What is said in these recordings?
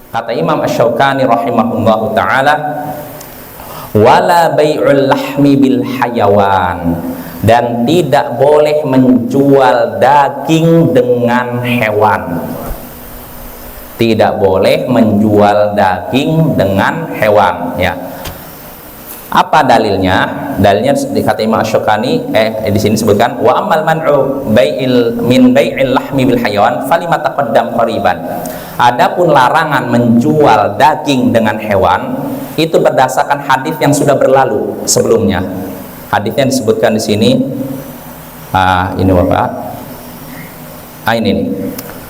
Kata Imam Asy-Syaukani rahimahullahu taala, wala bai'ul lahmi bil hayawan, dan tidak boleh menjual daging dengan hewan. Tidak boleh menjual daging dengan hewan, ya. Apa dalilnya? Dalilnya dikata Imam Asy-Syaukani di sini sebutkan wa ammal man'u bai'il lahmi bil hayawan falima taqaddam qariban. Adapun larangan menjual daging dengan hewan itu berdasarkan hadis yang sudah berlalu sebelumnya. Hadisnya disebutkan di sini. Ini Bapak. Ini nih.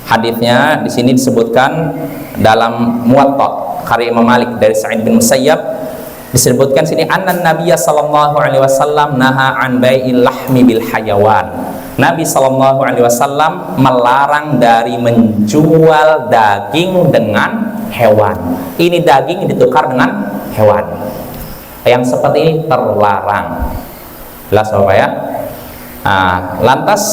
Hadisnya di sini disebutkan dalam Muwatta karya Imam Malik dari Sa'id bin Musayyab, disebutkan sini annan Nabiyya sallallahu alaihi wasallam naha an bai'il lahmi bil hayawan. Nabi sallallahu alaihi wasallam melarang dari menjual daging dengan hewan. Ini daging ditukar dengan hewan. Yang seperti ini terlarang. Jelas Bapak ya? Lantas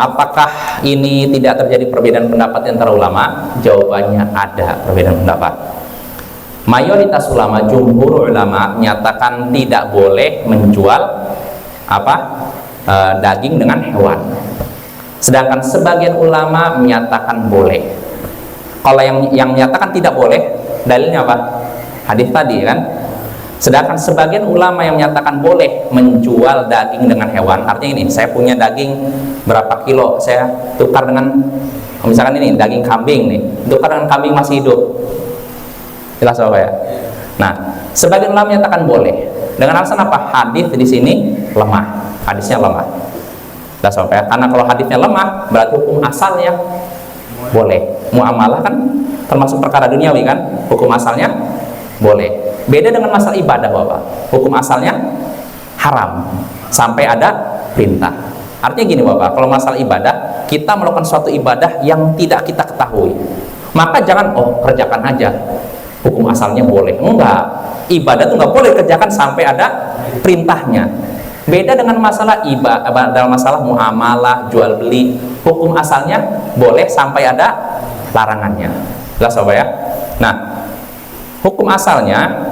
apakah ini tidak terjadi perbedaan pendapat antara ulama? Jawabannya ada perbedaan pendapat. Mayoritas ulama, jumhur ulama menyatakan tidak boleh menjual daging dengan hewan. Sedangkan sebagian ulama menyatakan boleh. Kalau yang menyatakan tidak boleh, dalilnya apa? Hadis tadi kan. Sedangkan sebagian ulama yang menyatakan boleh menjual daging dengan hewan, artinya ini, saya punya daging berapa kilo, saya tukar dengan, misalkan ini daging kambing nih, tukar dengan kambing masih hidup. Jelas Bapak ya? Nah, sebagian ulama menyatakan boleh. Dengan alasan apa? Hadis di sini lemah. Hadisnya lemah. Jelas Bapak ya? Karena kalau hadisnya lemah, berarti hukum asalnya boleh. Muamalah kan termasuk perkara duniawi kan? Hukum asalnya boleh. Beda dengan masalah ibadah Bapak. Hukum asalnya haram sampai ada perintah. Artinya gini Bapak, kalau masalah ibadah, kita melakukan suatu ibadah yang tidak kita ketahui, maka jangan kerjakan aja. Hukum asalnya boleh. Enggak. Ibadah itu enggak boleh kerjakan sampai ada perintahnya. Beda dengan masalah ibadah, dalam masalah muamalah, jual beli, hukum asalnya boleh sampai ada larangannya. Jelas Bapak ya? Nah, hukum asalnya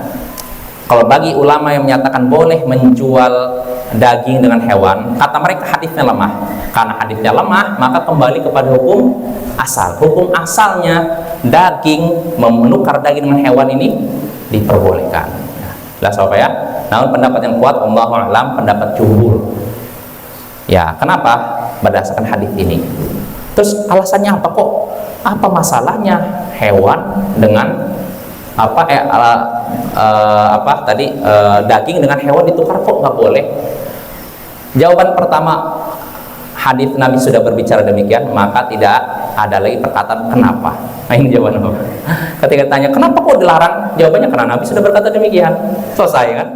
kalau bagi ulama yang menyatakan boleh menjual daging dengan hewan, kata mereka hadisnya lemah. Karena hadisnya lemah, maka kembali kepada hukum asal. Hukum asalnya daging, menukar daging dengan hewan ini diperbolehkan. Jelas Bapak ya? Namun pendapat yang kuat, Allahu a'lam, pendapat jumhur. Ya, kenapa? Berdasarkan hadis ini. Terus alasannya apa kok? Apa masalahnya hewan dengan daging dengan hewan ditukar kok nggak boleh? Jawaban pertama, hadis Nabi sudah berbicara demikian, maka tidak ada lagi perkataan kenapa. Nah, ini jawaban Ketika ditanya kenapa kok dilarang, jawabannya karena Nabi sudah berkata demikian. Selesai kan?